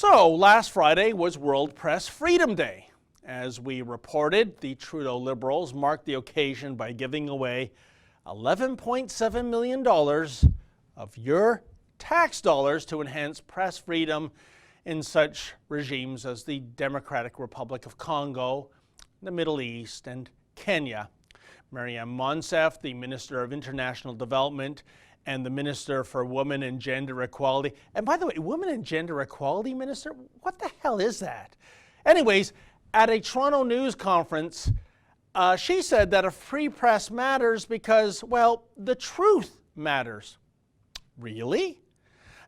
So, last Friday was World Press Freedom Day. As we reported, the Trudeau Liberals marked the occasion by giving away $11.7 million of your tax dollars to enhance press freedom in such regimes as the Democratic Republic of Congo, the Middle East, and Kenya. Maryam Monsef, the Minister of International Development, and the Minister for Women and Gender Equality. And by the way, Women and Gender Equality Minister? What the hell is that? Anyways, at a Toronto news conference, she said that a free press matters because, well, the truth matters. Really?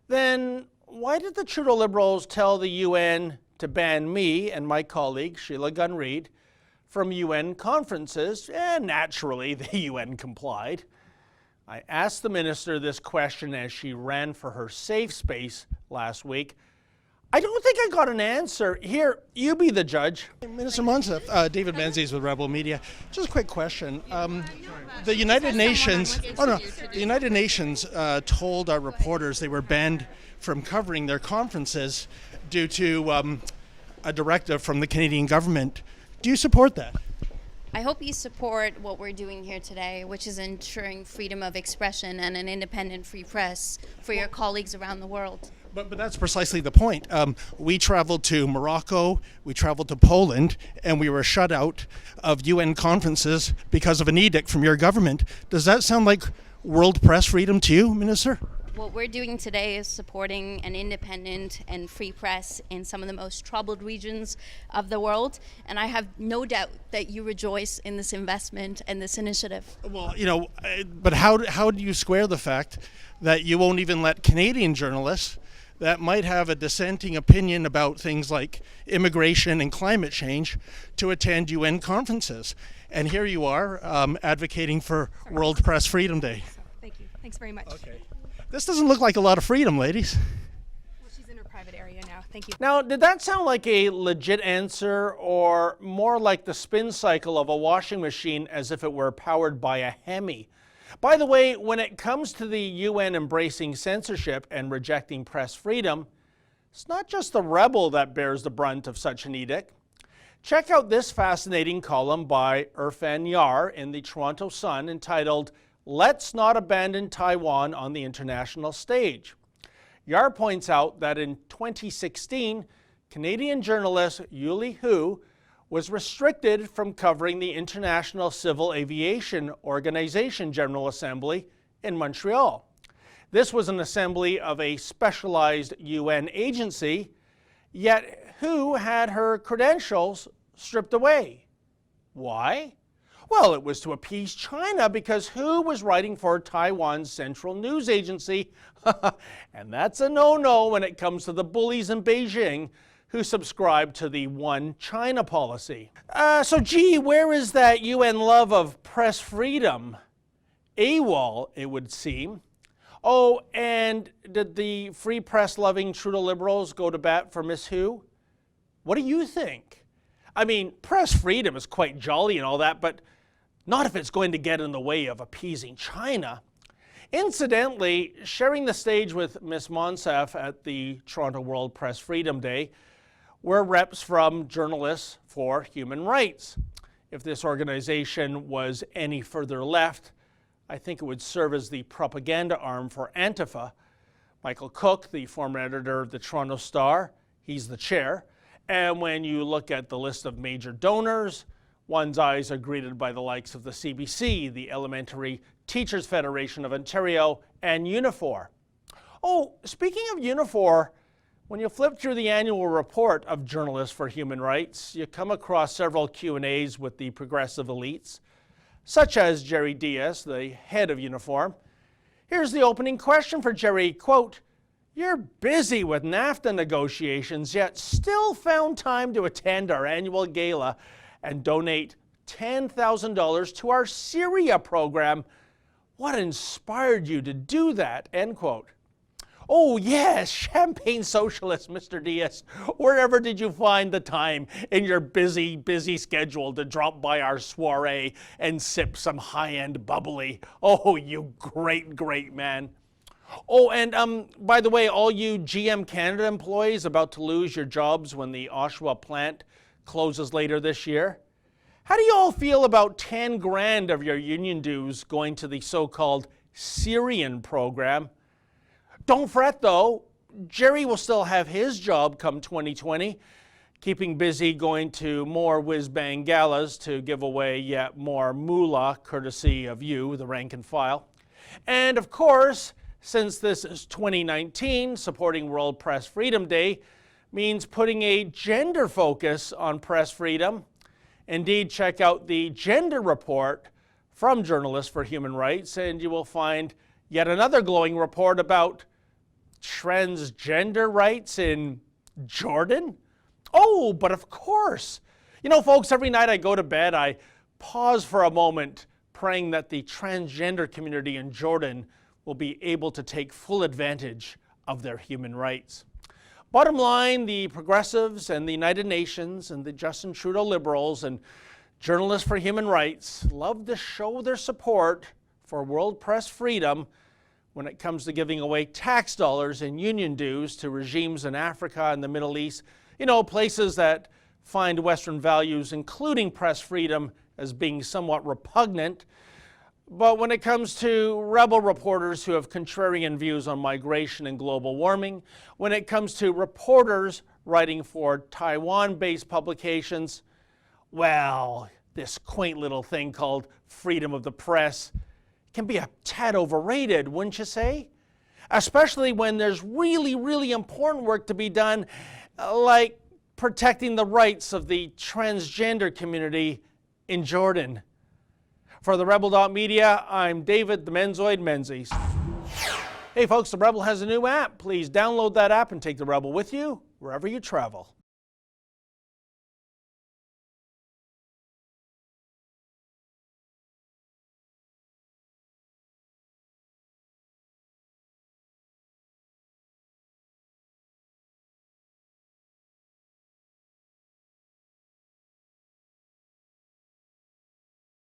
Then why did the Trudeau Liberals tell the UN to ban me and my colleague, Sheila Gunn-Reid, from UN conferences? And naturally, the UN complied. I asked the minister this question as she ran for her safe space last week. I don't think I got an answer. Here, you be the judge. Minister Monsef, David Menzies with Rebel Media. Just a quick question. The United Nations, told our reporters they were banned from covering their conferences due to a directive from the Canadian government. Do you support that? I hope you support what we're doing here today, which is ensuring freedom of expression and an independent free press for your colleagues around the world. But that's precisely the point. We traveled to Morocco, we traveled to Poland, and we were shut out of UN conferences because of an edict from your government. Does that sound like world press freedom to you, Minister? What we're doing today is supporting an independent and free press in some of the most troubled regions of the world, and I have no doubt that you rejoice in this investment and this initiative. Well, but how do you square the fact that you won't even let Canadian journalists that might have a dissenting opinion about things like immigration and climate change to attend UN conferences? And here you are advocating for World Press Freedom Day. Thank you. Thanks very much. Okay. This doesn't look like a lot of freedom, ladies. Well, she's in her private area now. Thank you. Now, did that sound like a legit answer or more like the spin cycle of a washing machine as if it were powered by a Hemi? By the way, when it comes to the UN embracing censorship and rejecting press freedom, it's not just the rebel that bears the brunt of such an edict. Check out this fascinating column by Irfan Yar in the Toronto Sun entitled, "Let's Not Abandon Taiwan on the International Stage." Yar points out that in 2016, Canadian journalist Yuli Hu was restricted from covering the International Civil Aviation Organization General Assembly in Montreal. This was an assembly of a specialized UN agency, yet Hu had her credentials stripped away. Why? Well, it was to appease China because Hu was writing for Taiwan's central news agency, and that's a no-no when it comes to the bullies in Beijing who subscribe to the One China policy. So gee, where is that UN love of press freedom? AWOL, it would seem. Oh, and did the free press-loving Trudeau Liberals go to bat for Miss Hu? What do you think? I mean, press freedom is quite jolly and all that, but not if it's going to get in the way of appeasing China. Incidentally, sharing the stage with Ms. Monsef at the Toronto World Press Freedom Day were reps from Journalists for Human Rights. If this organization was any further left, I think it would serve as the propaganda arm for Antifa. Michael Cook, the former editor of the Toronto Star, he's the chair. And when you look at the list of major donors, one's eyes are greeted by the likes of the CBC, the Elementary Teachers Federation of Ontario, and Unifor. Oh, speaking of Unifor, when you flip through the annual report of Journalists for Human Rights, you come across several Q&As with the progressive elites, such as Jerry Diaz, the head of Unifor. Here's the opening question for Jerry, quote, "You're busy with NAFTA negotiations, yet still found time to attend our annual gala and donate $10,000 to our Syria program. What inspired you to do that?" End quote. Oh yes, champagne socialist, Mr. Diaz. Wherever did you find the time in your busy schedule to drop by our soiree and sip some high-end bubbly? Oh, you great man. Oh, and by the way, all you GM Canada employees about to lose your jobs when the Oshawa plant closes later this year, how do you all feel about 10 grand of your union dues going to the so-called Syrian program? Don't fret though, Jerry will still have his job come 2020, keeping busy going to more whiz-bang galas to give away yet more moolah courtesy of you, the rank and file. And of course, since this is 2019, supporting World Press Freedom Day means putting a gender focus on press freedom. Indeed, check out the gender report from Journalists for Human Rights, and you will find yet another glowing report about transgender rights in Jordan. Oh, but of course. You know, folks, every night I go to bed, I pause for a moment praying that the transgender community in Jordan will be able to take full advantage of their human rights. Bottom line, the progressives and the United Nations and the Justin Trudeau liberals and Journalists for Human Rights love to show their support for world press freedom when it comes to giving away tax dollars and union dues to regimes in Africa and the Middle East, you know, places that find Western values, including press freedom, as being somewhat repugnant. But when it comes to rebel reporters who have contrarian views on migration and global warming, when it comes to reporters writing for Taiwan-based publications, well, this quaint little thing called freedom of the press can be a tad overrated, wouldn't you say? Especially when there's really, really important work to be done, like protecting the rights of the transgender community in Jordan. For the Rebel.media, I'm David the Menzoid Menzies. Hey folks, the Rebel has a new app. Please download that app and take the Rebel with you wherever you travel.